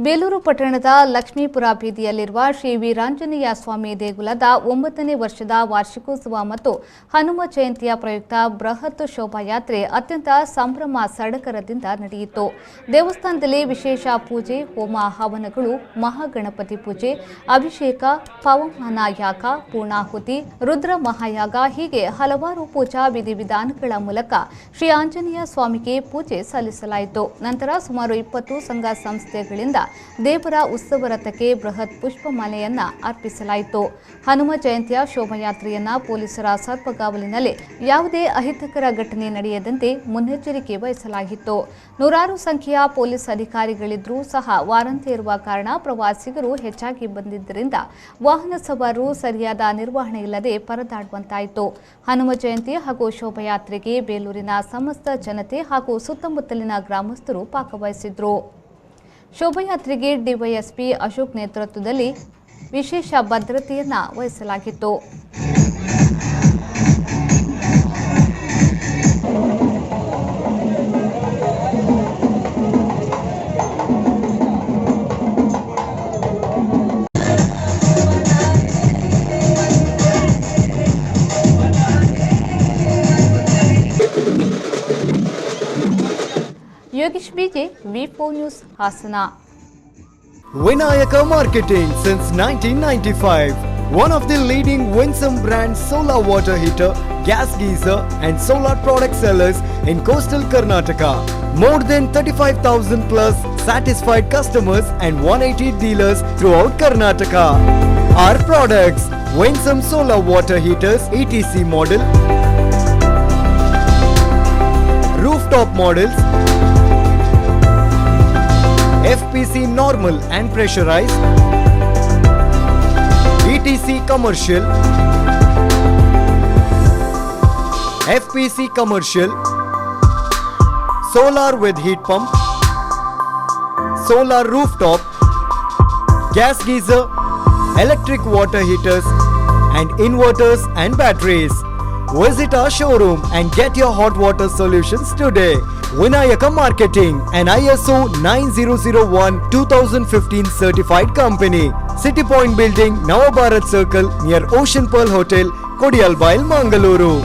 ಬೇಲೂರು ಪಟ್ಟಣದ ಲಕ್ಷ್ಮೀಪುರ ಬೀದಿಯಲ್ಲಿರುವ ಶ್ರೀ ವೀರಾಂಜನೇಯ ಸ್ವಾಮಿ ದೇಗುಲದ 9ನೇ ವರ್ಷದ ವಾರ್ಷಿಕೋತ್ಸವ ಮತ್ತು ಹನುಮ ಜಯಂತಿಯ ಪ್ರಯುಕ್ತ ಬೃಹತ್ ಶೋಭಾಯಾತ್ರೆ ಅತ್ಯಂತ ಸಂಭ್ರಮ ಸಡಗರದಿಂದ ನಡೆಯಿತು. ದೇವಸ್ಥಾನದಲ್ಲಿ ವಿಶೇಷ ಪೂಜೆ, ಹೋಮ ಹವನಗಳು, ಮಹಾಗಣಪತಿ ಪೂಜೆ, ಅಭಿಷೇಕ, ಪವಮಾನ ಯಾಗ, ಪೂರ್ಣಾಹುತಿ, ರುದ್ರ ಮಹಾಯಾಗ ಹೀಗೆ ಹಲವಾರು ಪೂಜಾ ವಿಧಿವಿಧಾನಗಳ ಮೂಲಕ ಶ್ರೀ ಆಂಜನೇಯ ಸ್ವಾಮಿಗೆ ಪೂಜೆ ಸಲ್ಲಿಸಲಾಯಿತು. ನಂತರ ಸುಮಾರು 20 ಸಂಘ ಸಂಸ್ಥೆಗಳಿಂದ ದೇವರ ಉತ್ಸವ ರಥಕ್ಕೆ ಬೃಹತ್ ಪುಷ್ಪಮಾಲೆಯನ್ನ ಅರ್ಪಿಸಲಾಯಿತು. ಹನುಮ ಜಯಂತಿಯ ಶೋಭಾಯಾತ್ರೆಯನ್ನ ಪೊಲೀಸರ ಸರ್ಪಗಾವಲಿನಲ್ಲಿ ಯಾವುದೇ ಅಹಿತಕರ ಘಟನೆ ನಡೆಯದಂತೆ ಮುನ್ನೆಚ್ಚರಿಕೆ ವಹಿಸಲಾಗಿತ್ತು. ನೂರಾರು ಸಂಖ್ಯೆಯ ಪೊಲೀಸ್ ಅಧಿಕಾರಿಗಳಿದ್ರೂ ಸಹ ವಾರಾಂತ್ಯ ಇರುವ ಕಾರಣ ಪ್ರವಾಸಿಗರು ಹೆಚ್ಚಾಗಿ ಬಂದಿದ್ದರಿಂದ ವಾಹನ ಸವಾರರು ಸರಿಯಾದ ನಿರ್ವಹಣೆ ಇಲ್ಲದೆ ಪರದಾಡುವಂತಾಯಿತು. ಹನುಮ ಜಯಂತಿ ಹಾಗೂ ಶೋಭಾಯಾತ್ರೆಗೆ ಬೇಲೂರಿನ ಸಮಸ್ತ ಜನತೆ ಹಾಗೂ ಸುತ್ತಮುತ್ತಲಿನ ಗ್ರಾಮಸ್ಥರು ಭಾಗವಹಿಸಿದ್ರು. ಶೋಭಾಯಾತ್ರೆಗೆ ಡಿವೈಎಸ್ಪಿ ಅಶೋಕ್ ನೇತೃತ್ವದಲ್ಲಿ ವಿಶೇಷ ಭದ್ರತೆಯನ್ನು ವಹಿಸಲಾಗಿತ್ತು. Yogesh BJ, V4 news, Hassan. Vinayaka Marketing since 1995. One of the leading Winsome brand solar water heater, gas geyser and solar product sellers in coastal Karnataka. More than 35,000 plus satisfied customers and 180 dealers throughout Karnataka. Our products: Winsome solar water heaters ETC model, rooftop models, FPC normal and pressurized, ETC commercial, FPC commercial, solar with heat pump, solar rooftop, gas geyser, electric water heaters and inverters and batteries. Visit our showroom and get your hot water solutions today. Vinayaka Marketing, an ISO 9001-2015 certified company. City Point Building, Navabharat Circle near Ocean Pearl Hotel, Kodialbail, Mangaluru.